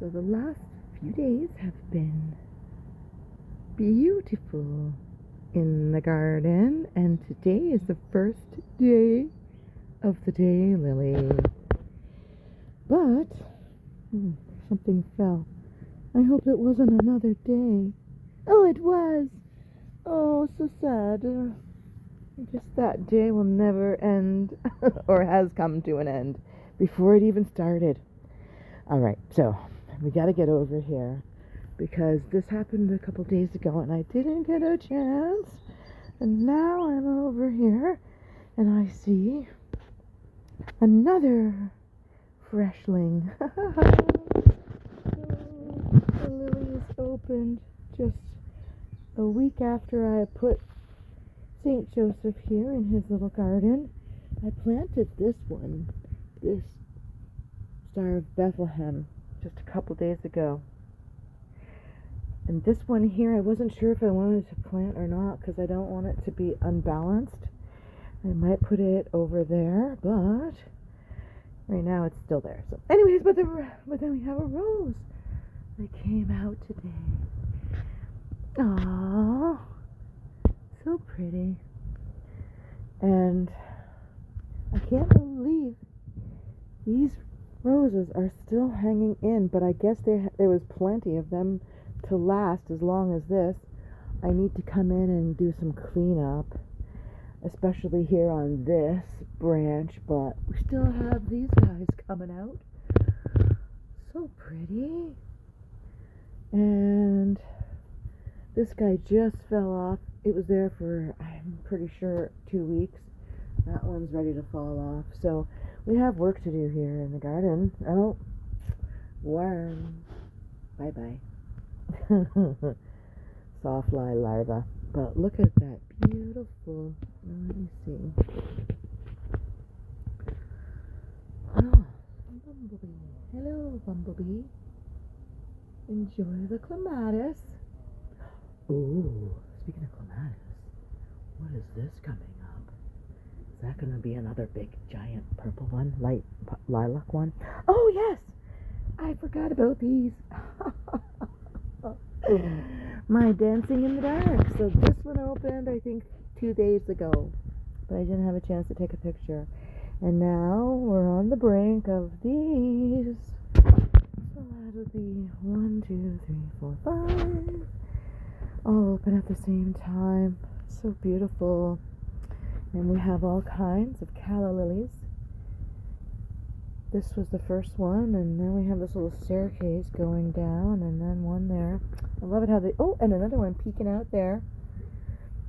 So the last few days have been beautiful in the garden, and today is the first day of the daylily. But something fell. I hope it wasn't another day. Oh, it was. Oh, so sad. I guess that day will never end, or has come to an end before it even started. All right, so we got to get over here because this happened a couple days ago and I didn't get a chance. And now I'm over here and I see another freshling. The lilies opened just a week after I put St. Joseph here in his little garden. I planted this one, this Star of Bethlehem, just a couple days ago. And this one here, I wasn't sure if I wanted to plant or not because I don't want it to be unbalanced. I might put it over there, but right now it's still there. So anyways, but then we have a rose that came out today. Aww, so pretty. And I can't believe these roses are still hanging in, but I guess there was plenty of them to last as long as this. I need to come in and do some cleanup, especially here on this branch, but we still have these guys coming out. So pretty. And this guy just fell off. It was there for, I'm pretty sure, 2 weeks. That one's ready to fall off. So we have work to do here in the garden. Oh, worm. Bye-bye. Sawfly larva. But look at that beautiful. Let me see. Oh, bumblebee. Hello, bumblebee. Enjoy the clematis. Ooh, speaking of clematis, what is this coming up? Is that going to be another big, giant purple one? Lilac one? Oh, yes! I forgot about these. My dancing in the dark. So this one opened, I think, 2 days ago. But I didn't have a chance to take a picture. And now we're on the brink of these. So that would be 1, 2, 3, 4, 5. All open at the same time. So beautiful. And we have all kinds of calla lilies. This was the first one, and then we have this little staircase going down, and then one there. I love it how they, oh, and another one peeking out there.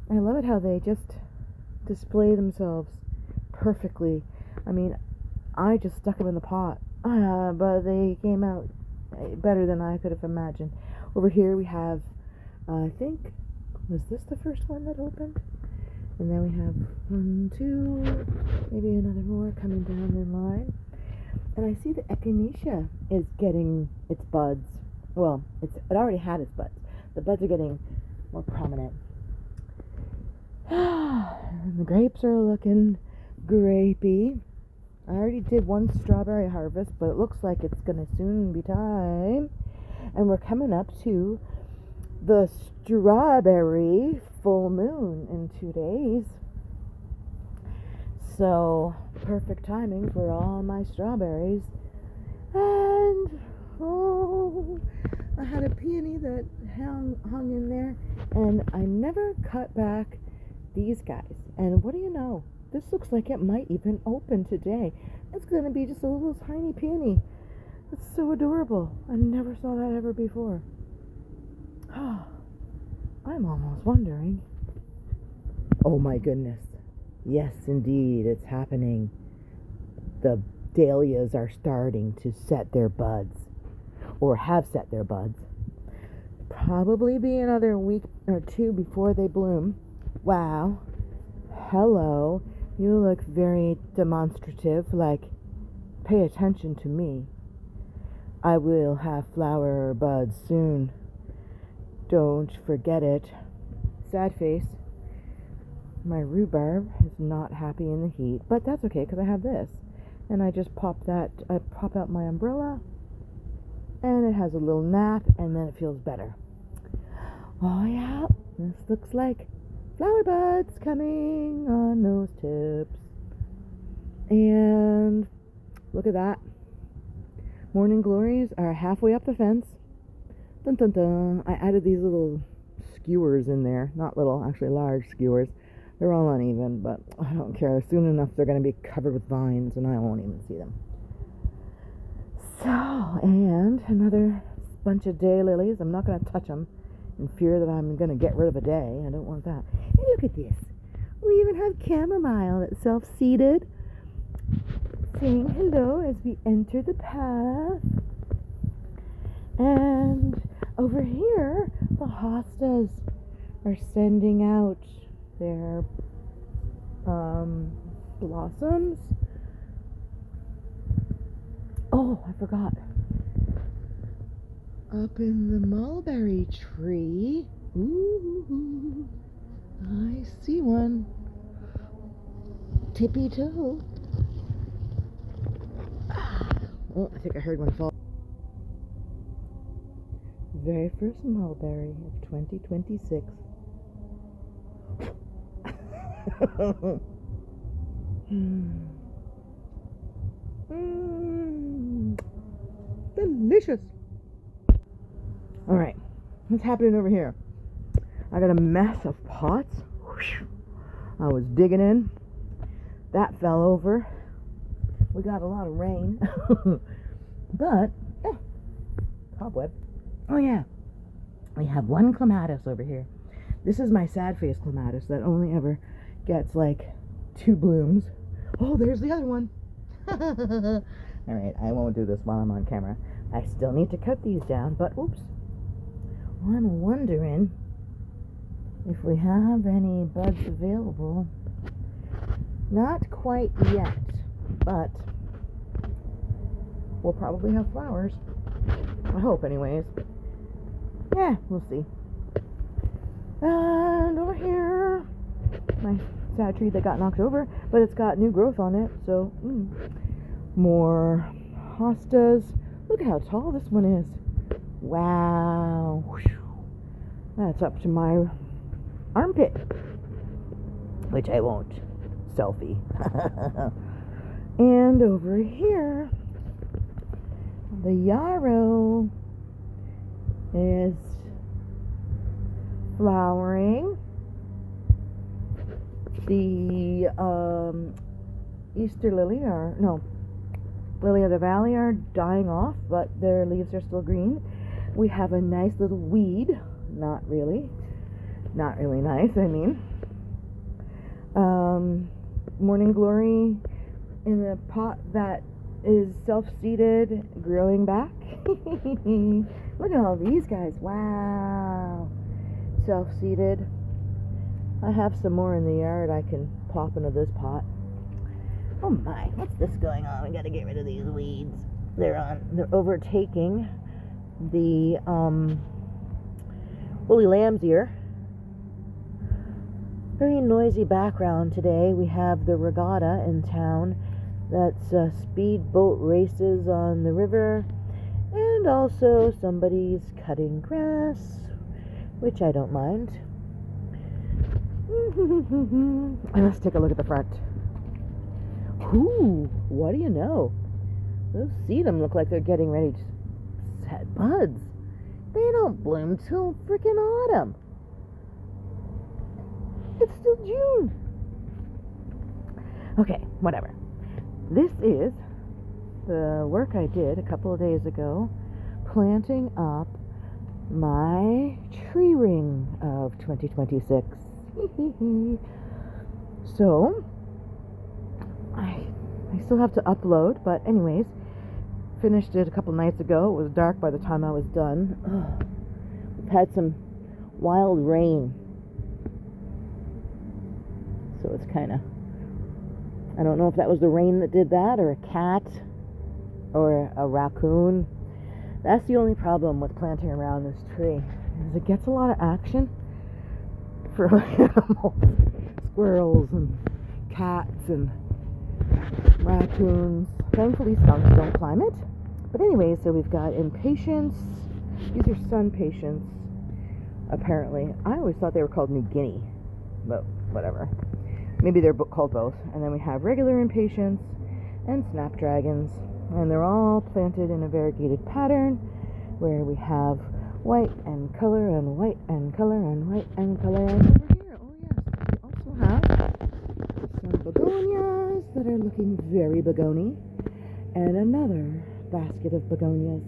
I love it how they just display themselves perfectly. I mean, I just stuck them in the pot, but they came out better than I could have imagined. Over here we have, I think, was this the first one that opened? And then we have 1, 2, maybe another more coming down in line. And I see the echinacea is getting its buds. Well, it already had its buds. The buds are getting more prominent. And the grapes are looking grapey. I already did one strawberry harvest, but it looks like it's going to soon be time. And we're coming up to the strawberry full moon in 2 days. So, perfect timing for all my strawberries. And, oh, I had a peony that hung in there, and I never cut back these guys. And what do you know? This looks like it might even open today. It's going to be just a little tiny peony. It's so adorable. I never saw that ever before. Oh, I'm almost wondering. Oh my goodness. Yes, indeed, it's happening. The dahlias are starting to set their buds, or have set their buds. Probably be another week or 2 before they bloom. Wow. Hello. You look very demonstrative, like, pay attention to me. I will have flower buds soon. Don't forget it. Sad face. My rhubarb is not happy in the heat, but that's okay because I have this. And I just pop out my umbrella and it has a little nap, and then it feels better. Oh yeah, this looks like flower buds coming on those tips. And look at that. Morning glories are halfway up the fence. Dun dun dun. I added these little skewers in there. Not little, actually large skewers. They're all uneven, but I don't care. Soon enough they're going to be covered with vines and I won't even see them. So, and another bunch of daylilies. I'm not going to touch them in fear that I'm going to get rid of a day. I don't want that. And look at this. We even have chamomile that's self-seeded, saying hello as we enter the path. And over here, the hostas are sending out their blossoms. Oh, I forgot. Up in the mulberry tree, ooh, I see one. Tippy toe. Oh, I think I heard one fall. Very first mulberry of 2026. Delicious. All right, what's happening over here? I got a mess of pots. I was digging in. That fell over. We got a lot of rain. But, yeah, cobweb. Oh yeah, we have one clematis over here. This is my sad face clematis that only ever gets like 2 blooms. Oh, there's the other one. Alright, I won't do this while I'm on camera. I still need to cut these down, but oops. Well, I'm wondering if we have any buds available. Not quite yet, but we'll probably have flowers. I hope anyways. Yeah, we'll see. And over here, my sad tree that got knocked over, but it's got new growth on it, so more hostas. Look at how tall this one is. Wow. That's up to my armpit, which I won't selfie. And over here, the yarrow is flowering. The Easter lily, lily of the valley are dying off, but their leaves are still green. We have a nice little weed. Not really nice, I mean. Morning glory in a pot that is self-seeded, growing back. Look at all these guys. Wow. Self-seeded. I have some more in the yard I can pop into this pot. Oh my, what's this going on? We gotta get rid of these weeds. They're overtaking the woolly lamb's ear. Very noisy background today. We have the regatta in town. That's speedboat races on the river, and also somebody's cutting grass, which I don't mind. And let's take a look at the front. Ooh, what do you know? Those sedum look like they're getting ready to set buds. They don't bloom till frickin' autumn. It's still June. Okay, whatever. This is the work I did a couple of days ago, planting up my tree ring of 2026. So, I still have to upload, but anyways, finished it a couple nights ago. It was dark by the time I was done. We've had some wild rain, so it's kind of, I don't know if that was the rain that did that, or a cat, or a raccoon. That's the only problem with planting around this tree, is it gets a lot of action for animals, squirrels and cats and raccoons. Thankfully skunks don't climb it, But anyway, so we've got impatiens. These are sun patients, apparently. I always thought they were called New Guinea, but whatever. Maybe they're called both. And then we have regular impatiens and snapdragons, and they're all planted in a variegated pattern where we have white and color and white and color and white and color. And over here, oh yes, we also have some begonias that are looking very begony, and another basket of begonias.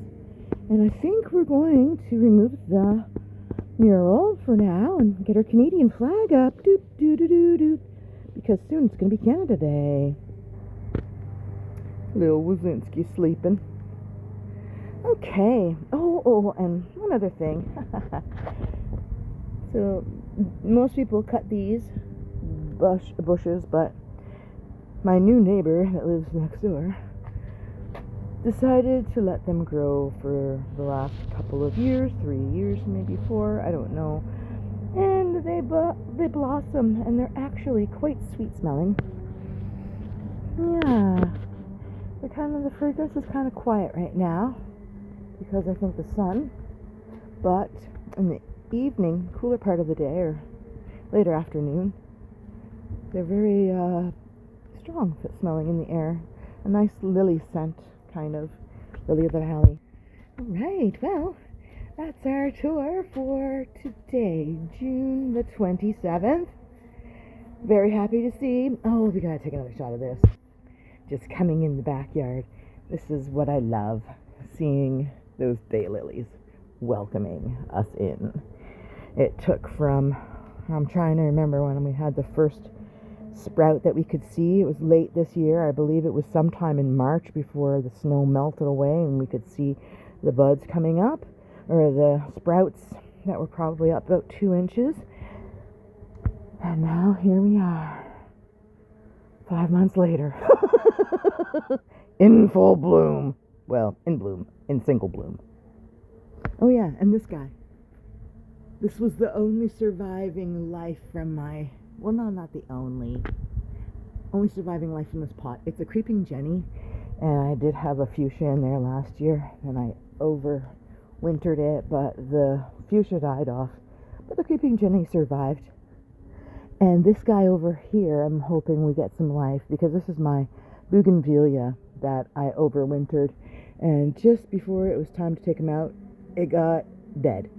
And I think we're going to remove the mural for now and get our Canadian flag up, doot, doot, doot, doot, doot, because soon it's going to be Canada Day. Little Wazinski sleeping. Okay. Oh, and one other thing. So, most people cut these bushes, but my new neighbor that lives next door decided to let them grow for the last couple of years, 3 years, maybe 4, I don't know. And they blossom, and they're actually quite sweet smelling. Yeah. The fragrance is kind of quiet right now because I think the sun, but in the evening, cooler part of the day or later afternoon, they're very strong smelling in the air. A nice lily scent, kind of lily of the valley. All right, well, that's our tour for today, June the 27th. Very happy to see. Oh, we gotta take another shot of this. Just coming in the backyard. This is what I love, seeing those daylilies welcoming us in. It took from, I'm trying to remember when we had the first sprout that we could see. It was late this year. I believe it was sometime in March before the snow melted away and we could see the buds coming up, or the sprouts that were probably up about 2 inches. And now here we are, 5 months later. In full bloom. Well, in bloom. In single bloom. Oh yeah, and this guy. This was the only surviving life from my... Well, no, not the only. Only surviving life from this pot. It's a creeping Jenny. And I did have a fuchsia in there last year. And I overwintered it. But the fuchsia died off. But the creeping Jenny survived. And this guy over here, I'm hoping we get some life. Because this is my bougainvillea that I overwintered, and just before it was time to take him out, it got dead.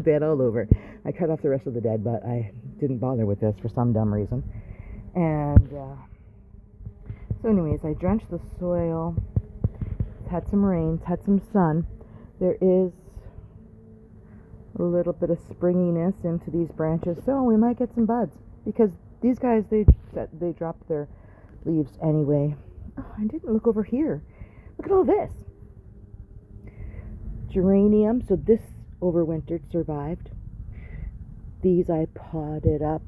Dead all over. I cut off the rest of the dead, but I didn't bother with this for some dumb reason. And so anyways, I drenched the soil, had some rains, had some sun. There is a little bit of springiness into these branches, so we might get some buds, because these guys, they drop their leaves anyway. Oh, I didn't look over here. Look at all this. Geranium. So this overwintered, survived. These I potted up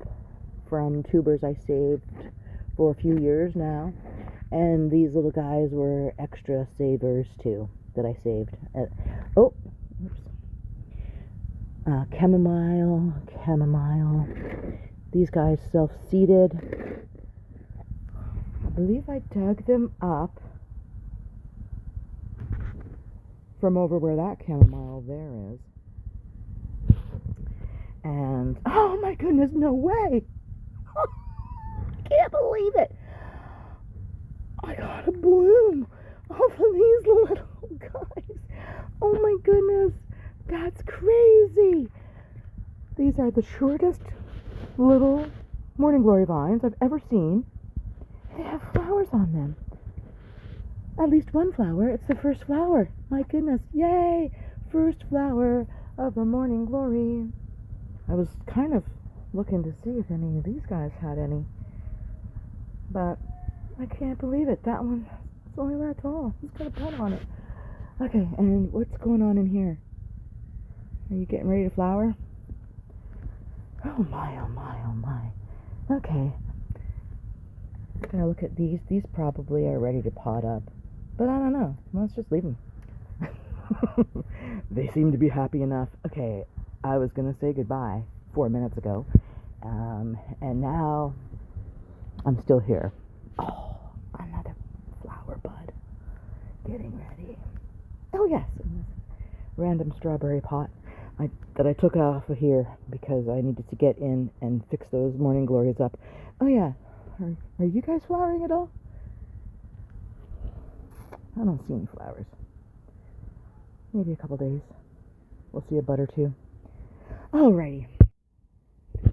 from tubers I saved for a few years now. And these little guys were extra savers too that I saved. Chamomile. These guys self-seeded. I believe I dug them up from over where that chamomile there is. And, oh my goodness, no way! I can't believe it! I got a bloom off of these little guys. Oh my goodness, that's crazy! These are the shortest little morning glory vines I've ever seen. They have flowers on them. At least one flower. It's the first flower. My goodness. Yay! First flower of the morning glory. I was kind of looking to see if any of these guys had any. But I can't believe it. That one is only that tall. It's got a bud on it. Okay, and what's going on in here? Are you getting ready to flower? Oh my, oh my, oh my. Okay. Gonna look at these. These probably are ready to pot up. But I don't know. Let's just leave them. They seem to be happy enough. Okay, I was gonna say goodbye 4 minutes ago. And now I'm still here. Oh, another flower bud. Getting ready. yes, random strawberry pot that I took off of here because I needed to get in and fix those morning glories up. Oh yeah, are you guys flowering at all? I don't see any flowers. Maybe a couple days. We'll see a bud or two. Alrighty.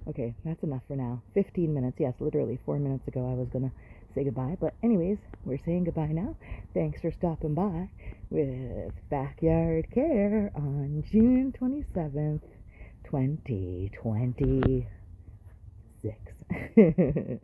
Okay, that's enough for now. 15 minutes. Yes, literally 4 minutes ago I was going to say goodbye. But anyways, we're saying goodbye now. Thanks for stopping by with Backyard Care on June 27th, 2026.